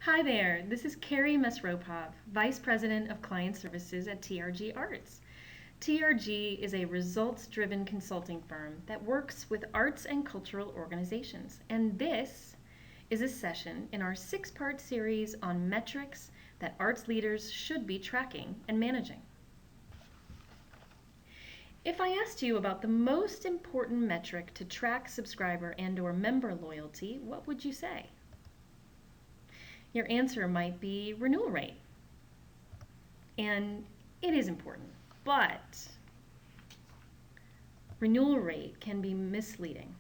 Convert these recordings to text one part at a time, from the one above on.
Hi there, this is Carrie Mesropov, Vice President of Client Services at TRG Arts. TRG is a results-driven consulting firm that works with arts and cultural organizations, and this is a session in our six-part series on metrics that arts leaders should be tracking and managing. If I asked you about the most important metric to track subscriber and/or member loyalty, what would you say? Your answer might be renewal rate. And it is important, but renewal rate can be misleading.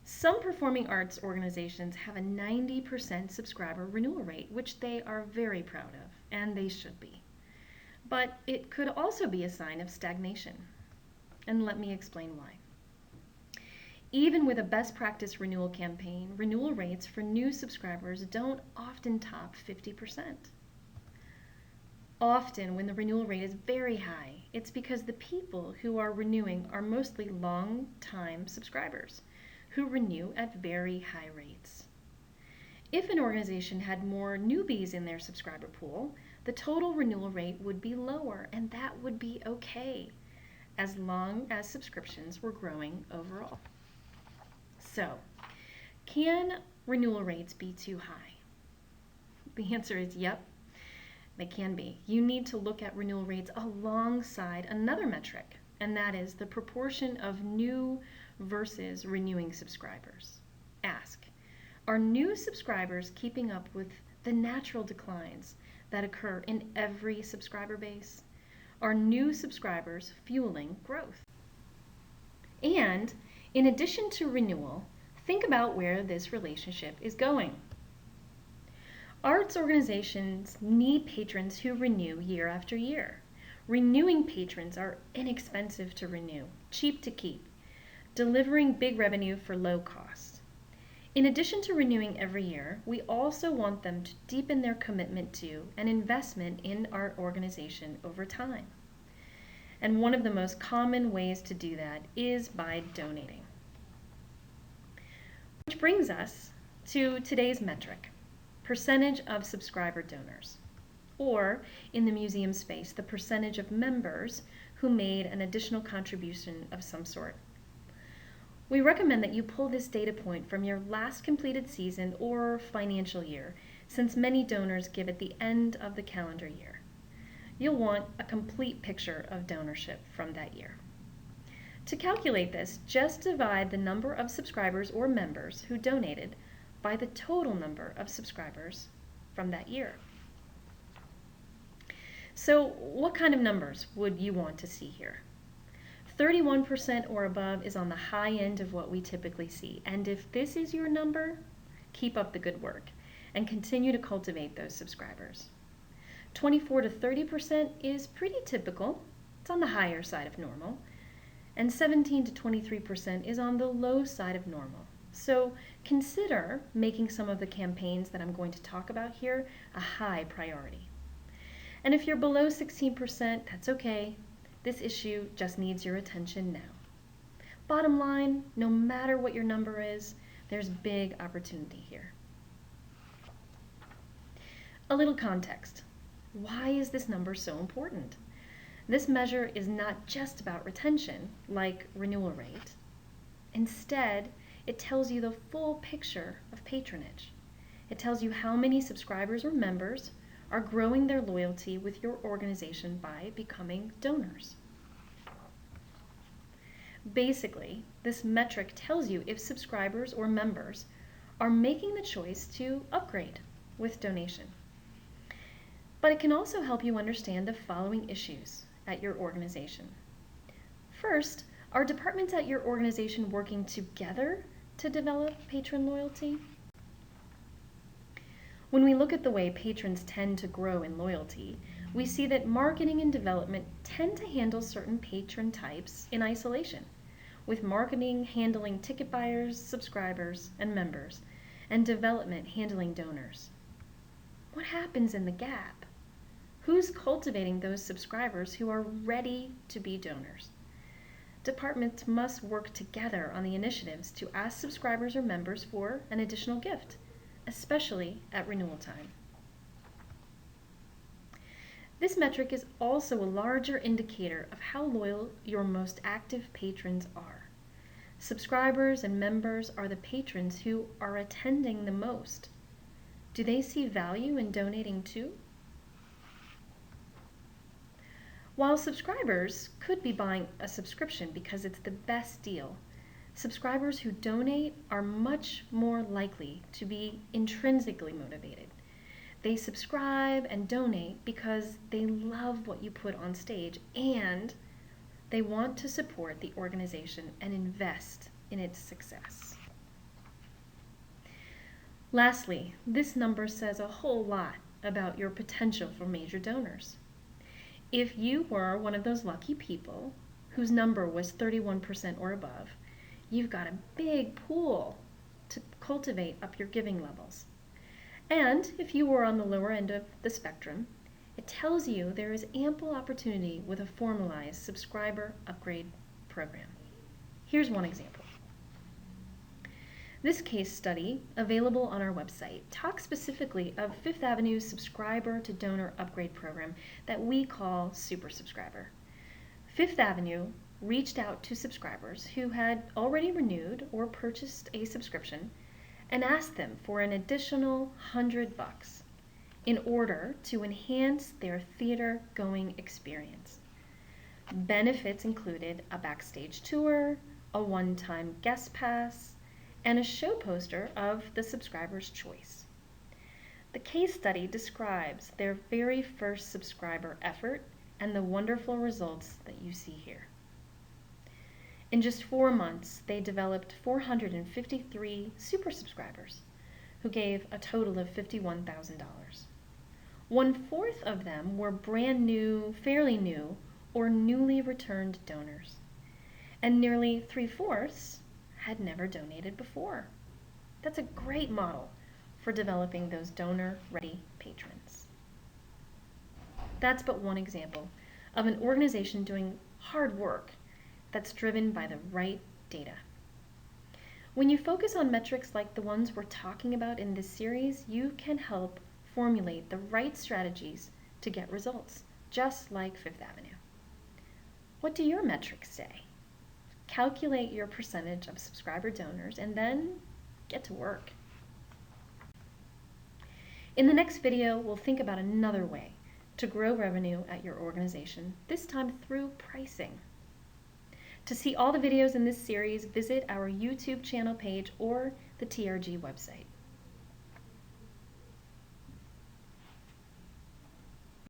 Some performing arts organizations have a 90% subscriber renewal rate, which they are very proud of, and they should be. But it could also be a sign of stagnation. And let me explain why. Even with a best practice renewal campaign, renewal rates for new subscribers don't often top 50%. Often, when the renewal rate is very high, it's because the people who are renewing are mostly long-time subscribers who renew at very high rates. If an organization had more newbies in their subscriber pool, the total renewal rate would be lower, and that would be okay, as long as subscriptions were growing overall. So, can renewal rates be too high? The answer is yep, they can be. You need to look at renewal rates alongside another metric, and that is the proportion of new versus renewing subscribers. Ask, are new subscribers keeping up with the natural declines that occur in every subscriber base? Are new subscribers fueling growth? And in addition to renewal, think about where this relationship is going. Arts organizations need patrons who renew year after year. Renewing patrons are inexpensive to renew, cheap to keep, delivering big revenue for low cost. In addition to renewing every year, we also want them to deepen their commitment to and investment in our organization over time. And one of the most common ways to do that is by donating. Which brings us to today's metric, percentage of subscriber donors, or in the museum space, the percentage of members who made an additional contribution of some sort. We recommend that you pull this data point from your last completed season or financial year, since many donors give at the end of the calendar year. You'll want a complete picture of donorship from that year. To calculate this, just divide the number of subscribers or members who donated by the total number of subscribers from that year. So what kind of numbers would you want to see here? 31% or above is on the high end of what we typically see. And if this is your number, keep up the good work and continue to cultivate those subscribers. 24 to 30% is pretty typical. It's on the higher side of normal. And 17 to 23% is on the low side of normal. So consider making some of the campaigns that I'm going to talk about here a high priority. And if you're below 16%, that's okay. This issue just needs your attention now. Bottom line, no matter what your number is, there's big opportunity here. A little context. Why is this number so important? This measure is not just about retention, like renewal rate. Instead, it tells you the full picture of patronage. It tells you how many subscribers or members are growing their loyalty with your organization by becoming donors. Basically, this metric tells you if subscribers or members are making the choice to upgrade with donation. But it can also help you understand the following issues at your organization. First, are departments at your organization working together to develop patron loyalty? When we look at the way patrons tend to grow in loyalty, we see that marketing and development tend to handle certain patron types in isolation, with marketing handling ticket buyers, subscribers, and members, and development handling donors. What happens in the gap? Who's cultivating those subscribers who are ready to be donors? Departments must work together on the initiatives to ask subscribers or members for an additional gift, especially at renewal time. This metric is also a larger indicator of how loyal your most active patrons are. Subscribers and members are the patrons who are attending the most. Do they see value in donating too? While subscribers could be buying a subscription because it's the best deal, subscribers who donate are much more likely to be intrinsically motivated. They subscribe and donate because they love what you put on stage and they want to support the organization and invest in its success. Lastly, this number says a whole lot about your potential for major donors. If you were one of those lucky people whose number was 31% or above, you've got a big pool to cultivate up your giving levels. And if you were on the lower end of the spectrum, it tells you there is ample opportunity with a formalized subscriber upgrade program. Here's one example. This case study, available on our website, talks specifically of Fifth Avenue's subscriber to donor upgrade program that we call Super Subscriber. Fifth Avenue reached out to subscribers who had already renewed or purchased a subscription and asked them for an additional $100 in order to enhance their theater-going experience. Benefits included a backstage tour, a one-time guest pass, and a show poster of the subscriber's choice. The case study describes their very first subscriber effort and the wonderful results that you see here. In just 4 months, they developed 453 super subscribers who gave a total of $51,000. 1/4 of them were brand new, fairly new, or newly returned donors, and nearly 3/4 had never donated before. That's a great model for developing those donor-ready patrons. That's but one example of an organization doing hard work that's driven by the right data. When you focus on metrics like the ones we're talking about in this series, you can help formulate the right strategies to get results, just like Fifth Avenue. What do your metrics say? Calculate your percentage of subscriber donors and then get to work. In the next video, we'll think about another way to grow revenue at your organization, this time through pricing. To see all the videos in this series, visit our YouTube channel page or the TRG website.